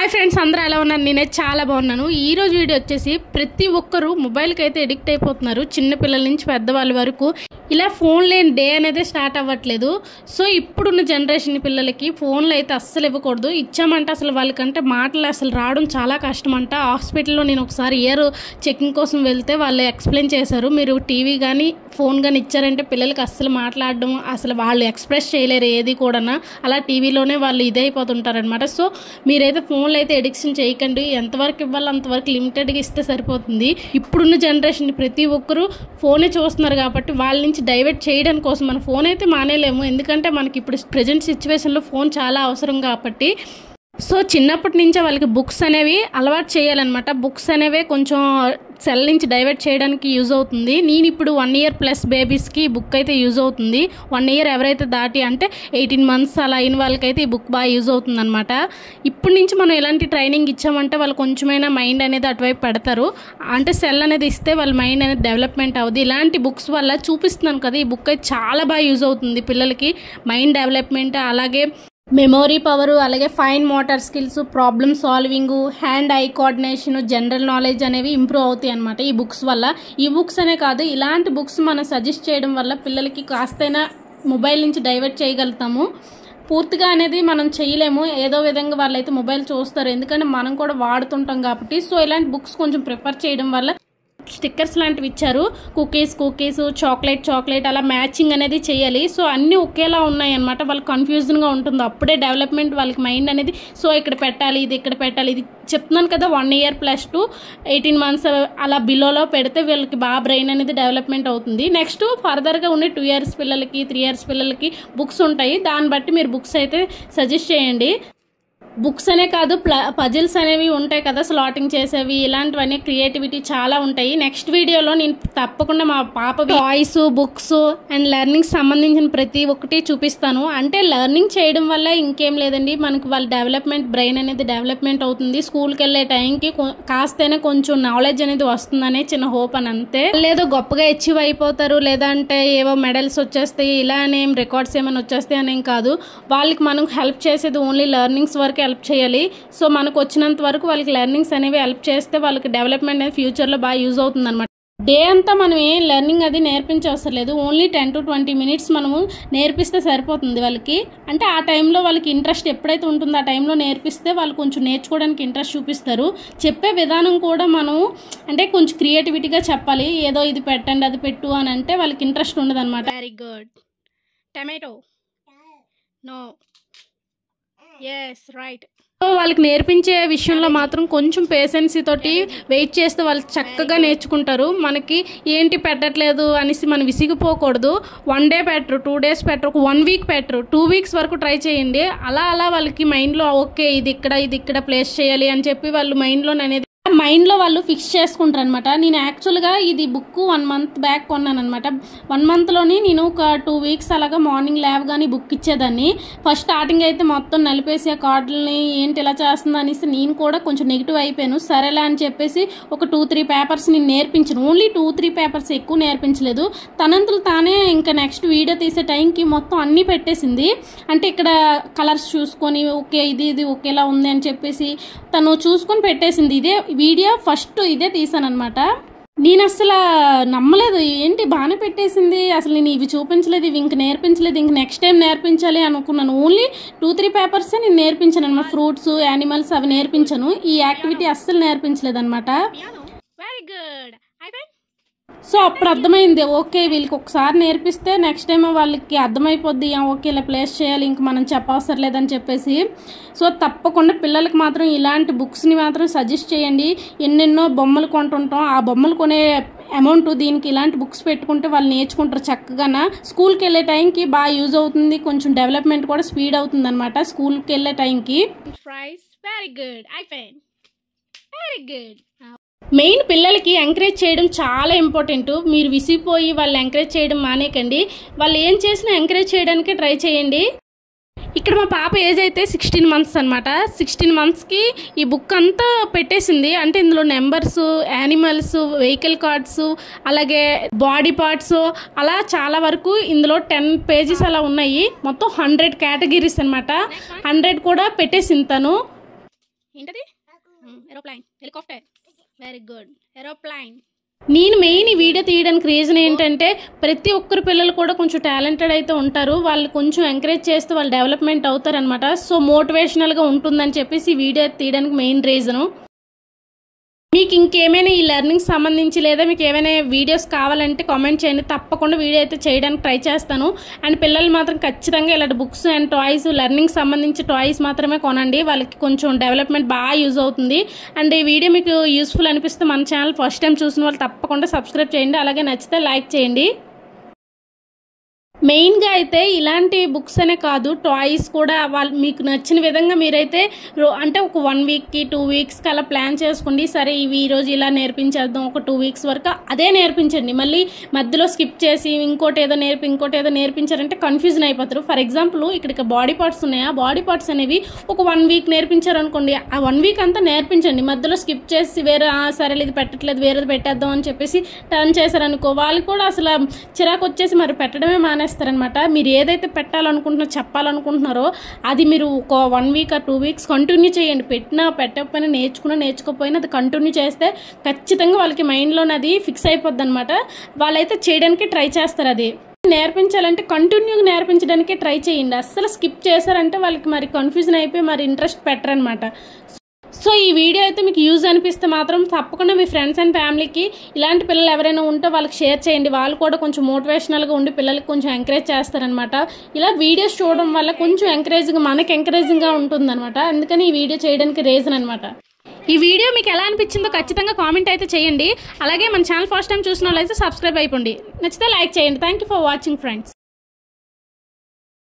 Hi friends, అందరూ ఎలా ఉన్నారు? నేనైతే చాలా బాగున్నాను. ఈరోజు వీడియో వచ్చేసి ప్రతి ఒక్కరూ మొబైల్కి అయితే ఎడిక్ట్ అయిపోతున్నారు. చిన్నపిల్లల నుంచి పెద్దవాళ్ళ వరకు ఇలా ఫోన్ లేని డే అనేది స్టార్ట్ అవ్వట్లేదు. సో ఇప్పుడున్న జనరేషన్ పిల్లలకి ఫోన్లు అయితే అస్సలు ఇవ్వకూడదు. ఇచ్చామంటే అసలు వాళ్ళకంటే మాటలు అసలు రావడం చాలా కష్టం అంట. హాస్పిటల్లో నేను ఒకసారి ఇయర్ చెకింగ్ కోసం వెళ్తే వాళ్ళు ఎక్స్ప్లెయిన్ చేశారు, మీరు టీవీ కానీ ఫోన్ కానీ ఇచ్చారంటే పిల్లలకి అస్సలు మాట్లాడడం అసలు వాళ్ళు ఎక్స్ప్రెస్ చేయలేరు ఏది కూడా. అలా టీవీలోనే వాళ్ళు ఇదైపోతుంటారనమాట. సో మీరైతే ఫోన్లు అయితే ఎడిక్షన్ చేయకండి. ఎంతవరకు ఇవ్వాలో అంతవరకు లిమిటెడ్గా ఇస్తే సరిపోతుంది. ఇప్పుడున్న జనరేషన్ ప్రతి ఒక్కరూ ఫోనే చూస్తున్నారు కాబట్టి వాళ్ళ నుంచి డైవర్ట్ చేయడం కోసం మన ఫోన్ అయితే మానేలేము. ఎందుకంటే మనకి ఇప్పుడు ప్రజెంట్ సిచ్యువేషన్లో ఫోన్ చాలా అవసరం కాబట్టి. సో చిన్నప్పటి నుంచే వాళ్ళకి బుక్స్ అనేవి అలవాటు చేయాలన్నమాట. బుక్స్ అనేవి కొంచెం సెల్ నుంచి డైవర్ట్ చేయడానికి యూజ్ అవుతుంది. నేను ఇప్పుడు 1 year ప్లస్ బేబీస్కి ఈ బుక్ అయితే యూజ్ అవుతుంది. 1 year ఎవరైతే దాటి అంటే 18 months అలా అయిన వాళ్ళకైతే ఈ బుక్ బాగా యూజ్ అవుతుంది అనమాట. ఇప్పటి నుంచి మనం ఎలాంటి ట్రైనింగ్ ఇచ్చామంటే వాళ్ళు కొంచెమైనా మైండ్ అనేది అటువైపు పెడతారు. అంటే సెల్ అనేది ఇస్తే వాళ్ళ మైండ్ అనేది డెవలప్మెంట్ అవుతుంది. ఇలాంటి బుక్స్ వల్ల చూపిస్తున్నాను కదా, ఈ బుక్ అయితే చాలా బాగా యూజ్ అవుతుంది పిల్లలకి. మైండ్ డెవలప్మెంట్, అలాగే మెమొరీ పవరు, అలాగే fine motor skills, problem solving, hand I coordination, general knowledge అనేవి ఇంప్రూవ్ అవుతాయి అనమాట ఈ బుక్స్ వల్ల. ఈ బుక్స్ అనే కాదు, ఇలాంటి బుక్స్ మనం సజెస్ట్ చేయడం వల్ల పిల్లలకి కాస్తైనా మొబైల్ నుంచి డైవర్ట్ చేయగలుగుతాము. పూర్తిగా అనేది మనం చేయలేము, ఏదో విధంగా వాళ్ళైతే మొబైల్ చూస్తారు, ఎందుకంటే మనం కూడా వాడుతుంటాం కాబట్టి. సో ఇలాంటి బుక్స్ కొంచెం ప్రిఫర్ చేయడం వల్ల స్టిక్కర్స్ లాంటివి ఇచ్చారు, కుకీస్, చాక్లెట్ అలా మ్యాచింగ్ అనేది చేయాలి. సో అన్నీ ఒకేలా ఉన్నాయి అనమాట. వాళ్ళకి కన్ఫ్యూజన్గా ఉంటుంది. అప్పుడే డెవలప్మెంట్ వాళ్ళకి మైండ్ అనేది సో ఇక్కడ పెట్టాలి, ఇది ఇక్కడ పెట్టాలి, ఇది చెప్తున్నాను కదా 1 year ప్లస్ టు 18 months అలా బిలోలో పెడితే వీళ్ళకి బాగా బ్రెయిన్ అనేది డెవలప్మెంట్ అవుతుంది. నెక్స్ట్ ఫర్దర్గా ఉండే 2 years పిల్లలకి 3 years పిల్లలకి బుక్స్ ఉంటాయి. దాన్ని బట్టి మీరు బుక్స్ అయితే సజెస్ట్ చేయండి. బుక్స్ అనే కాదు, పజిల్స్ అనేవి ఉంటాయి కదా, స్లాటింగ్ చేసేవి, ఇలాంటివన్నీ క్రియేటివిటీ చాలా ఉంటాయి. నెక్స్ట్ వీడియోలో నేను తప్పకుండా మా పాప టాయ్స్, బుక్స్ అండ్ లెర్నింగ్ సంబంధించిన ప్రతి ఒక్కటి చూపిస్తాను. అంటే లెర్నింగ్ చేయడం వల్ల ఇంకేం లేదండి, మనకు వాళ్ళ డెవలప్మెంట్, బ్రెయిన్ అనేది డెవలప్మెంట్ అవుతుంది. స్కూల్కి వెళ్ళే టైంకి కాస్తైనా కొంచెం నాలెడ్జ్ అనేది వస్తుందనే చిన్న హోప్ అని అంతే. లేదో గొప్పగా అచీవ్ అయిపోతారు, లేదంటే ఏవో మెడల్స్ వచ్చేస్తాయి, ఇలా అనేం రికార్డ్స్ ఏమైనా వచ్చేస్తాయి అనేం కాదు. వాళ్ళకి మనం హెల్ప్ చేసేది ఓన్లీ లెర్నింగ్స్ వరకు హెల్ప్ చేయాలి. సో మనకు వచ్చినంత వరకు వాళ్ళకి లెర్నింగ్స్ అనేవి హెల్ప్ చేస్తే వాళ్ళకి డెవలప్మెంట్ అనేది ఫ్యూచర్లో బాగా యూజ్ అవుతుంది అనమాట. డే అంతా మనం ఏం లెర్నింగ్ అది నేర్పించవసరం లేదు, ఓన్లీ 10 to 20 minutes మనము నేర్పిస్తే సరిపోతుంది వాళ్ళకి. అంటే ఆ టైంలో వాళ్ళకి ఇంట్రెస్ట్ ఎప్పుడైతే ఉంటుందో ఆ టైంలో నేర్పిస్తే వాళ్ళు కొంచెం నేర్చుకోవడానికి ఇంట్రెస్ట్ చూపిస్తారు. చెప్పే విధానం కూడా మనం అంటే కొంచెం క్రియేటివిటీగా చెప్పాలి. ఏదో ఇది పెట్టండి అది పెట్టు అని అంటే వాళ్ళకి ఇంట్రెస్ట్ ఉండదు అనమాట. Very good. Tomato no, yes right. So వాళ్ళకి నేర్పించే విషయంలో మాత్రం కొంచెం పేషెన్సీ తోటి వెయిట్ చేస్తే వాళ్ళు చక్కగా నేర్చుకుంటారు. మనకి ఏంటి పెట్టట్లేదు అనేసి మనం విసిగిపోకూడదు. 1 day పెట్టరు, 2 days పెట్టరు, 1 week పెట్టరు, 2 weeks వరకు ట్రై చేయండి. అలా వాళ్ళకి మైండ్లో ఓకే ఇది ఇక్కడ ప్లేస్ చేయాలి అని చెప్పి వాళ్ళు మైండ్లో వాళ్ళు ఫిక్స్ చేసుకుంటారు అనమాట. నేను యాక్చువల్గా ఇది బుక్ 1 month బ్యాక్ కొన్నాను అనమాట. 1 monthలోని నేను ఒక 2 weeks అలాగా మార్నింగ్ ల్యాబ్ కానీ బుక్ ఇచ్చేదాన్ని. ఫస్ట్ స్టార్టింగ్ అయితే మొత్తం నలిపేసి ఆ కార్డులని ఏంటి ఇలా చేస్తుంది అనేసి నేను కూడా కొంచెం నెగిటివ్ అయిపోయాను. సరేలే అని చెప్పేసి ఒక 2-3 పేపర్స్ నేను నేర్పించాను. ఓన్లీ 2-3 పేపర్స్, ఎక్కువ నేర్పించలేదు. తనంతలు తానే ఇంకా నెక్స్ట్ వీడియో తీసే టైంకి మొత్తం అన్నీ పెట్టేసింది. అంటే ఇక్కడ కలర్స్ చూసుకొని ఓకే ఇది ఒకేలా ఉంది అని చెప్పేసి తను చూసుకొని పెట్టేసింది. ఇదే వీడియో ఫస్ట్ ఇదే తీసానమాట. నేను అసలు నమ్మలేదు, ఏంటి బాగానే పెట్టేసింది, అసలు నేను ఇవి చూపించలేదు, ఇవి ఇంక నేర్పించలేదు, ఇంక నెక్స్ట్ టైం నేర్పించాలి అనుకున్నాను. ఓన్లీ 2-3 పేపర్సే నేను నేర్పించాను అనమాట. ఫ్రూట్స్, యానిమల్స్ అవి నేర్పించాను. ఈ యాక్టివిటీ అస్సలు నేర్పించలేదు అనమాట. Very good. సో అప్పుడు అర్థమైంది, ఓకే వీళ్ళకి ఒకసారి నేర్పిస్తే నెక్స్ట్ టైం వాళ్ళకి అర్థమైపోద్ది, ఓకే ఇలా ప్లేస్ చేయాలి, ఇంక మనం చెప్పవసరం లేదని చెప్పేసి. సో తప్పకుండా పిల్లలకి మాత్రం ఇలాంటి బుక్స్ని మాత్రం సజెస్ట్ చేయండి. ఎన్నెన్నో బొమ్మలు కొంటుంటాం, ఆ బొమ్మలు కొనే అమౌంట్ దీనికి ఇలాంటి బుక్స్ పెట్టుకుంటే వాళ్ళు నేర్చుకుంటారు చక్కగా. స్కూల్కి వెళ్ళే టైంకి బాగా యూజ్ అవుతుంది, కొంచెం డెవలప్మెంట్ కూడా స్పీడ్ అవుతుంది అనమాట స్కూల్కి వెళ్ళే టైంకి. వెరీ గుడ్, అయిపోయింది. Very good. మెయిన్ పిల్లలకి ఎంకరేజ్ చేయడం చాలా ఇంపార్టెంట్. మీరు విసిగిపోయి వాళ్ళు ఎంకరేజ్ చేయడం మానేకండి. వాళ్ళు ఏం చేసినా ఎంకరేజ్ చేయడానికి ట్రై చేయండి. ఇక్కడ మా పాప ఏజ్ అయితే 16 months అనమాట. 16 monthsకి ఈ బుక్ అంతా పెట్టేసింది. అంటే ఇందులో నెంబర్స్, యానిమల్స్, వెహికల్ కార్డ్స్, అలాగే బాడీ పార్ట్స్, అలా చాలా వరకు ఇందులో 10 pages అలా ఉన్నాయి. మొత్తం 100 categories అనమాట. 100 కూడా పెట్టేసింది తను. ఏంటది? Aeroplane, helicopter. Very good, aeroplane. నేను మెయిన్ ఈ వీడియో తీయడానికి రీజన్ ఏంటంటే ప్రతి ఒక్కరు పిల్లలు కూడా కొంచెం టాలెంటెడ్ అయితే ఉంటారు. వాళ్ళు కొంచెం ఎంకరేజ్ చేస్తే వాళ్ళు డెవలప్మెంట్ అవుతారనమాట. సో మోటివేషనల్గా ఉంటుందని చెప్పేసి ఈ వీడియో తీయడానికి మెయిన్ రీజను. మీకు ఇంకేమైనా ఈ లెర్నింగ్ సంబంధించి లేదా మీకు ఏమైనా వీడియోస్ కావాలంటే కామెంట్ చేయండి. తప్పకుండా వీడియో అయితే చేయడానికి ట్రై చేస్తాను. అండ్ పిల్లలు మాత్రం ఖచ్చితంగా ఇలాంటి బుక్స్ అండ్ టాయ్స్, లెర్నింగ్ సంబంధించి టాయ్స్ మాత్రమే కొనండి. వాళ్ళకి కొంచెం డెవలప్మెంట్ బాగా యూజ్ అవుతుంది. అండ్ ఈ వీడియో మీకు యూస్ఫుల్ అనిపిస్తే మన ఛానల్ ఫస్ట్ టైం చూసిన వాళ్ళు తప్పకుండా సబ్స్క్రైబ్ చేయండి. అలాగే నచ్చితే లైక్ చేయండి. మెయిన్గా అయితే ఇలాంటి బుక్స్ అనే కాదు, టాయ్స్ కూడా వాళ్ళు మీకు నచ్చిన విధంగా మీరైతే అంటే ఒక 1 వీక్కి 2 వీక్స్కి అలా ప్లాన్ చేసుకోండి. సరే ఇవి ఈరోజు ఇలా నేర్పించేద్దాం, ఒక 2 వీక్స్ వరకు అదే నేర్పించండి. మళ్ళీ మధ్యలో స్కిప్ చేసి ఇంకోటి ఏదో నేర్పించారంటే కన్ఫ్యూజన్ అయిపోతారు. ఫర్ ఎగ్జాంపుల్ ఇక్కడ బాడీ పార్ట్స్ ఉన్నాయి. ఆ బాడీ పార్ట్స్ అనేవి ఒక 1 వీక్ నేర్పించారనుకోండి, ఆ 1 వీక్ అంతా నేర్పించండి. మధ్యలో స్కిప్ చేసి వేరే సరే ఇది పెట్టట్లేదు వేరేది పెట్టేద్దాం అని చెప్పేసి టర్న్ చేశారనుకో, వాళ్ళు కూడా అసలు చిరాకు వచ్చేసి మరి పెట్టడమే మానేస్తారనమాట. మీరు ఏదైతే పెట్టాలనుకుంటున్నారో చెప్పాలనుకుంటున్నారో అది మీరు ఒక 1 వీక్ ఆ 2 వీక్స్ కంటిన్యూ చేయండి. పెట్టకపోయినా నేర్చుకోకపోయినా అది కంటిన్యూ చేస్తే ఖచ్చితంగా వాళ్ళకి మైండ్లోనే అది ఫిక్స్ అయిపోద్ది అనమాట. వాళ్ళైతే చేయడానికి ట్రై చేస్తారు. అది నేర్పించాలంటే కంటిన్యూగా నేర్పించడానికి ట్రై చేయండి. అస్సలు స్కిప్ చేశారంటే వాళ్ళకి మరి కన్ఫ్యూజన్ అయిపోయి మరి ఇంట్రెస్ట్ పెట్టరనమాట. సో ఈ వీడియో అయితే మీకు యూజ్ అనిపిస్తే మాత్రం తప్పకుండా మీ ఫ్రెండ్స్ అండ్ ఫ్యామిలీకి ఇలాంటి పిల్లలు ఎవరైనా ఉంటే వాళ్ళకి షేర్ చేయండి. వాళ్ళు కూడా కొంచెం మోటివేషనల్గా ఉండి పిల్లలకి కొంచెం ఎంకరేజ్ చేస్తారనమాట. ఇలా వీడియోస్ చూడడం వల్ల కొంచెం మనకి ఎంకరేజింగ్గా ఉంటుందన్నమాట. అందుకని ఈ వీడియో చేయడానికి రీజన్ అనమాట. ఈ వీడియో మీకు ఎలా అనిపించిందో ఖచ్చితంగా కామెంట్ అయితే చేయండి. అలాగే మన ఛానల్ ఫస్ట్ టైం చూసిన వాళ్ళైతే సబ్స్క్రైబ్ అయిపోండి. నచ్చితే లైక్ చేయండి. Thank you for watching friends.